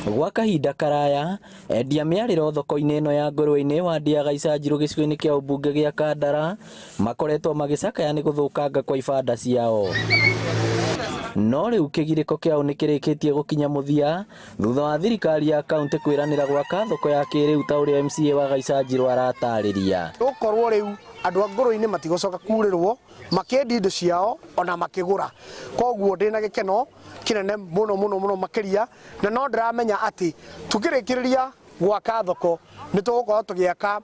Gwa kahinda karaya endia mĩarĩro thoko-inĩ ĩno ya ngũrũwe-inĩ wa Ndiaga Icanjirũ gĩcigo-inĩ kĩa ũmbunge gĩa Kandara makoretwo magĩcakaya nĩ gũthũkanga kwa ibanda ciao. No rĩu kĩgirĩko kĩao nĩ kĩrĩkĩtie gũkinya mũthia thutha wa thirikari ya kaunti kwĩranĩra gwaka thoko ya kĩrĩu ta ũrĩa MCA wa Gaicanjirũ aratarĩria. Gũkorwo rĩu andũ a ngũrũwe-inĩ matigocoka kurĩrwo makĩendia indo ciao ona makĩgũra. Koguo ndĩna gĩkeno kinene mũno makĩria, na no ndĩramenya atĩ tukĩrĩkĩrĩria gwaka thoko nĩ tũgũkorwo tũgĩaka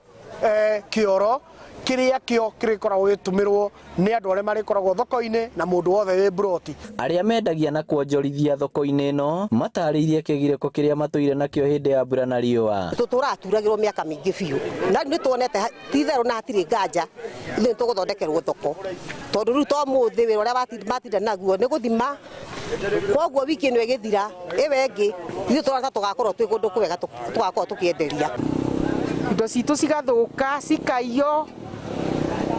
kĩoro kĩrĩa kĩo kĩrĩkoragwo gĩtũmĩrwo nĩ andũ arĩa marĩkoragwo thoko-inĩ na mũndũ wothe wĩ broti. Arĩa mendagia na kuonjorithia thoko-inĩ ĩno matarĩirie kĩgirĩko kĩrĩa matũire nakĩo hĩndĩ ya mbura na riũa. Tũraturagĩrwo mĩaka mĩingĩ biũ, na nĩ tuonete ti-itherũ na hatirĩ nganja ithuĩ tũgũthondekerwo thoko, tondũ rĩu to mũthĩ wĩra ũrĩa matinda naguo nĩ gũthima. Koguo wiki ĩno ĩgĩthira ĩwe ĩngĩ ithuĩ tũrata tũgakorwo twĩ kũndũ kwega tũgakorwo tũkĩenderia indo citũ cigathũka cikaiywo,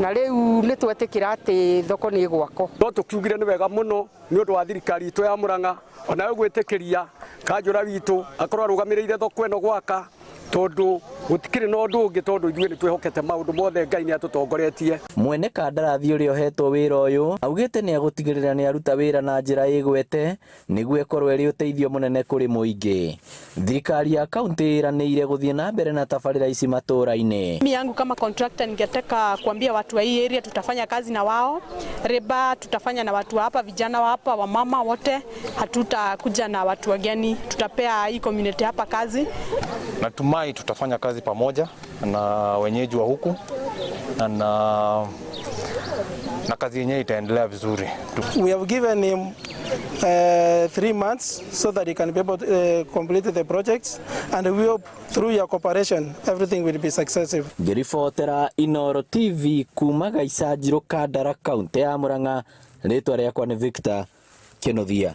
na rĩu nĩ twetĩkĩra atĩ thoko nĩ gwako. No tũkiugire nĩ wega mũno nĩ ũndũ wa thirikari itũ ya Mũrang'a onayo gwĩtĩkĩria Kanjũra witũ akorwo arũgamĩrĩire thoko ĩno gwaka, tondũ gũtikĩrĩ na ũndũ ũngĩ, tondũ ithuĩ nĩ twĩhokete maũndũ mothe Ngai nĩ atũtongoretie. Mwene kandarathi ũrĩa ũhetwo wĩra ũyũ augĩte nĩ agũtigĩrĩra nĩ aruta wĩra na njĩra ĩgwete nĩguo ĩkorwo ĩrĩ ũteithio mũnene kũrĩ mũingĩ. Thirikari ya kaunti ĩranĩire gũthiĩ na mbere na tabarĩra ici matũra-inĩ. Mimi yangu kama contractor ningetaka kuambia watu wa hii area tutafanya kazi na wao. Reba tutafanya na watu hapa, vijana wa hapa, wamama wote, hatutakuja na watu wageni, tutapea hii community hapa kazi. Natumai tutafanya kazi pamoja na wenyeji wa huku na kazi yenyewe itaendelea vizuri. We have given him 3 months so that he can be able to complete the projects, and we hope through your cooperation everything will be successful. Ngĩribotera Inooro TV kuma Gaicanjirũ Kandara kaunti ya Mũrang'a, rĩtwa rĩakwa nĩ Victor Kĩnuthia.